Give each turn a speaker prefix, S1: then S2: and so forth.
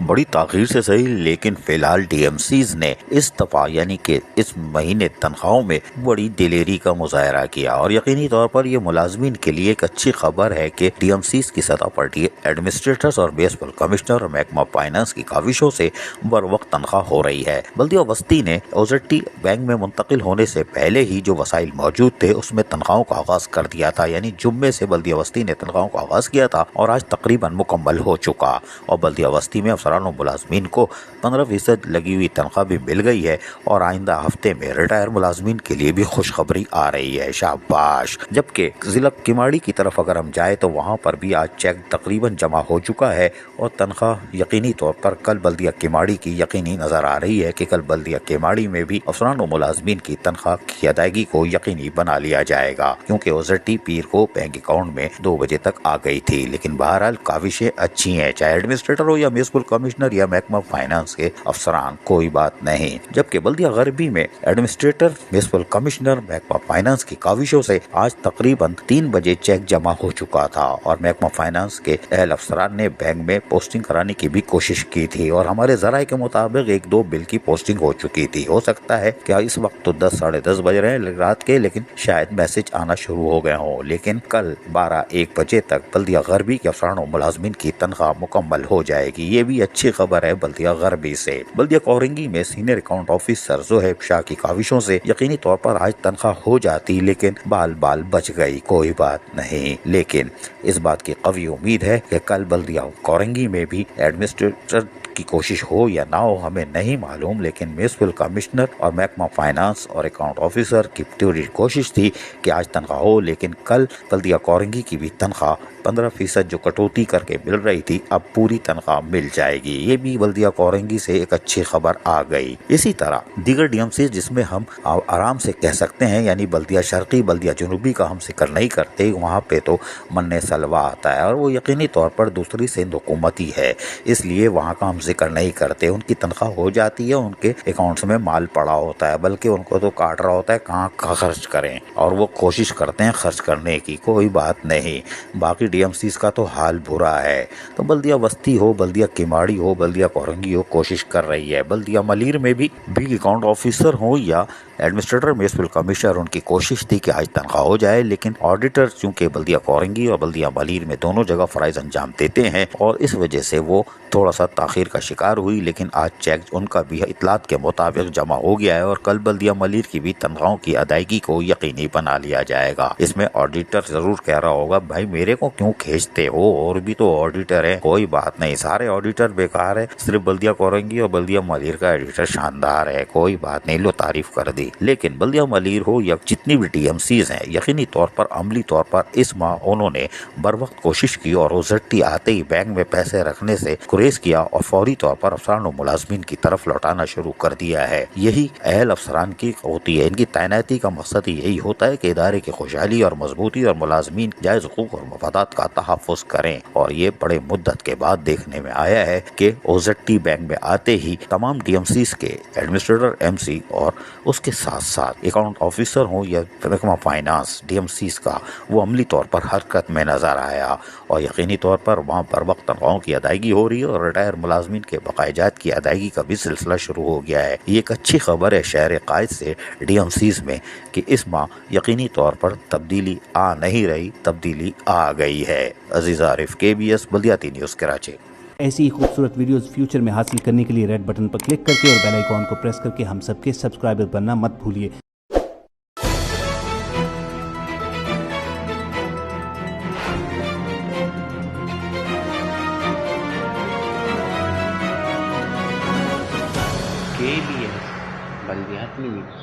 S1: بڑی تاخیر سے صحیح، لیکن فی الحال ڈی ایم سیز نے اس دفعہ یعنی کہ اس مہینے تنخواہوں میں بڑی دلیری کا مظاہرہ کیا، اور یقینی طور پر یہ ملازمین کے لیے ایک اچھی خبر ہے کہ ڈی ایم سیز کی سطح پر ایڈمنسٹریٹرز اور میونسپل کمشنر اور محکمہ فائنانس کی کاوشوں سے بر وقت تنخواہ ہو رہی ہے۔ بلدیہ وسطی نے اوزٹی بینک میں منتقل ہونے سے پہلے ہی جو وسائل موجود تھے اس میں تنخواہوں کا آغاز کر دیا تھا، یعنی جمعے سے بلدیہ وسطی نے تنخواہوں کا آغاز کیا تھا اور آج تقریباً مکمل ہو چکا، اور بلدیہ وسطی میں افسران و ملازمین کو 15% لگی ہوئی تنخواہ بھی مل گئی ہے، اور آئندہ ہفتے میں ریٹائر ملازمین کے لیے بھی خوشخبری آ رہی ہے، شاباش۔ جبکہ ضلع کیماڑی کی طرف اگر ہم جائیں تو وہاں پر بھی آج چیک تقریباً جمع ہو چکا ہے، اور تنخواہ یقینی طور پر کل بلدیہ کیماڑی کی یقینی نظر آ رہی ہے کہ کل بلدیہ کیماڑی میں بھی افسران و ملازمین کی تنخواہ کی ادائیگی کو یقینی بنا لیا جائے گا، کیونکہ اوزٹی پیر کو بینک اکاؤنٹ میں 2 بجے تک آ گئی تھی۔ لیکن بہرحال کاوشیں اچھی ہیں، چاہے ایڈمنسٹریٹر ہو یا میونسپل کمشنر یا محکمہ فائنانس کے افسران، کوئی بات نہیں۔ جبکہ بلدیہ غربی میں ایڈمنسٹریٹر، میونسپل کمشنر، محکمہ فائنانس کی کاوشوں سے آج تقریباً 3 بجے چیک جمع ہو چکا تھا، اور محکمہ فائنانس کے اہل افسران نے بینک میں پوسٹنگ کرانے کی بھی کوشش کی تھی، اور ہمارے ذرائع کے مطابق 1-2 بل کی پوسٹنگ ہو چکی تھی۔ ہو سکتا ہے کہ اس وقت تو 10 ساڑھے 10 بج رہے ہیں رات کے، لیکن شاید میسج آنا شروع ہو گئے ہوں، لیکن کل 12-1 بجے تک بلدیہ غربی کے افسران و ملازمین کی تنخواہ مکمل ہو جائے گی۔ یہ بھی اچھی خبر ہے بلدیہ غربی سے۔ بلدیہ کورنگی میں سینئر اکاؤنٹ آفیسر زہیب شاہ کی کاوشوں سے یقینی طور پر آج تنخواہ ہو جاتی، لیکن بال بچ گئی، کوئی بات نہیں۔ لیکن اس بات کی قوی امید ہے کہ کل بلدیہ کورنگی میں بھی ایڈمنسٹریٹر کی کوشش ہو یا نہ ہو ہمیں نہیں معلوم، لیکن میونسپل کمشنر اور محکمہ فائنانس اور اکاؤنٹ آفیسر کی پوری کوشش تھی کہ آج تنخواہ ہو، لیکن کل بلدیہ کورنگی کی بھی تنخواہ 15% جو کٹوتی کر کے مل رہی تھی اب پوری تنخواہ مل جائے گی۔ یہ بھی بلدیہ کورنگی سے ایک اچھی خبر آ گئی۔ اسی طرح دیگر ڈی ایم سی جس میں ہم آرام سے کہہ سکتے ہیں، یعنی بلدیہ شرقی، بلدیہ جنوبی کا ہم ذکر نہیں کرتے، وہاں پہ تو من سلوا آتا ہے، اور وہ یقینی طور پر دوسری سندھ حکومتی ہے، اس لیے وہاں کا ہم ذکر نہیں کرتے۔ ان کی تنخواہ ہو جاتی ہے، ان کے اکاؤنٹس میں مال پڑا ہوتا ہے، بلکہ ان کو تو کاٹ رہا ہوتا ہے کہاں خرچ کریں، اور وہ کوشش کرتے ہیں خرچ کرنے کی، کوئی بات نہیں۔ باقی ڈی ایم سیز کا تو حال برا ہے۔ تو بلدیہ وسطی ہو، بلدیہ کیماڑی ہو، بلدیہ کورنگی ہو، کوشش کر رہی ہے۔ بلدیہ ملیر میں بھی اکاؤنٹ آفیسر ہوں یا ایڈمنسٹریٹر میونسپل کمشنر، ان کی کوشش تھی کہ آج تنخواہ ہو جائے، لیکن آڈیٹر چونکہ بلدیہ کورنگی اور بلدیہ ملیر میں دونوں جگہ فرائض انجام دیتے ہیں، اور اس وجہ سے وہ تھوڑا سا تاخیر کا شکار ہوئی، لیکن آج چیک ان کا بھی اطلاعات کے مطابق جمع ہو گیا ہے، اور کل بلدیہ ملیر کی بھی تنخواہوں کی ادائیگی کو یقینی بنا لیا جائے گا۔ اس میں آڈیٹر ضرور کہہ رہا ہوگا بھائی میرے کو کیوں کھینچتے ہو، اور بھی تو آڈیٹر ہیں، کوئی بات نہیں، سارے آڈیٹر بیکار ہے، صرف بلدیہ کورنگی اور بلدیہ ملیر کا آڈیٹر شاندار ہے، کوئی بات نہیں، لو تعریف کر دی۔ لیکن بلدیہ ملیر ہو یا جتنی بھی ڈی ایم سیز ہیں، یقینی طور پر عملی طور پر اس ماہ انہوں نے بر وقت کوشش کی، اور اوزٹی آتے ہی بینک میں پیسے رکھنے سے گریز کیا، اور فوری طور پر افسران و ملازمین کی طرف لوٹانا شروع کر دیا ہے۔ یہی اہل افسران کی ہوتی ہے، ان کی تعیناتی کا مقصد یہی ہوتا ہے کہ ادارے کی خوشحالی اور مضبوطی اور ملازمین جائز حقوق اور مفادات کا تحفظ کریں، اور یہ بڑے مدت کے بعد دیکھنے میں آیا ہے کہ اوزٹی بینک میں آتے ہی تمام ڈی ایم سیز کے ایڈمنسٹریٹر، ایم سی اور اس کے ساتھ ساتھ اکاؤنٹ آفیسر ہوں یا محکمہ فائنانس ڈی ایم سیز کا، وہ عملی طور پر حرکت میں نظر آیا، اور یقینی طور پر وہاں پر وقت تنخواہوں کی ادائیگی ہو رہی ہے، اور ریٹائر ملازمین کے بقایا جات کی ادائیگی کا بھی سلسلہ شروع ہو گیا ہے۔ یہ ایک اچھی خبر ہے شہر قائد سے ڈی ایم سیز میں کہ اس ماہ یقینی طور پر تبدیلی آ نہیں رہی، تبدیلی آ گئی ہے۔ عزیز عارف، KBS بلدیاتی نیوز کراچی۔
S2: ایسی ہی خوبصورت ویڈیوز فیوچر میں حاصل کرنے کے لیے ریڈ بٹن پر کلک کر کے اور بیل آئیکن کو پریس کر کے ہم سب کے سبسکرائبر بننا مت بھولیے۔
S3: KBS بلدیاتی نیوز۔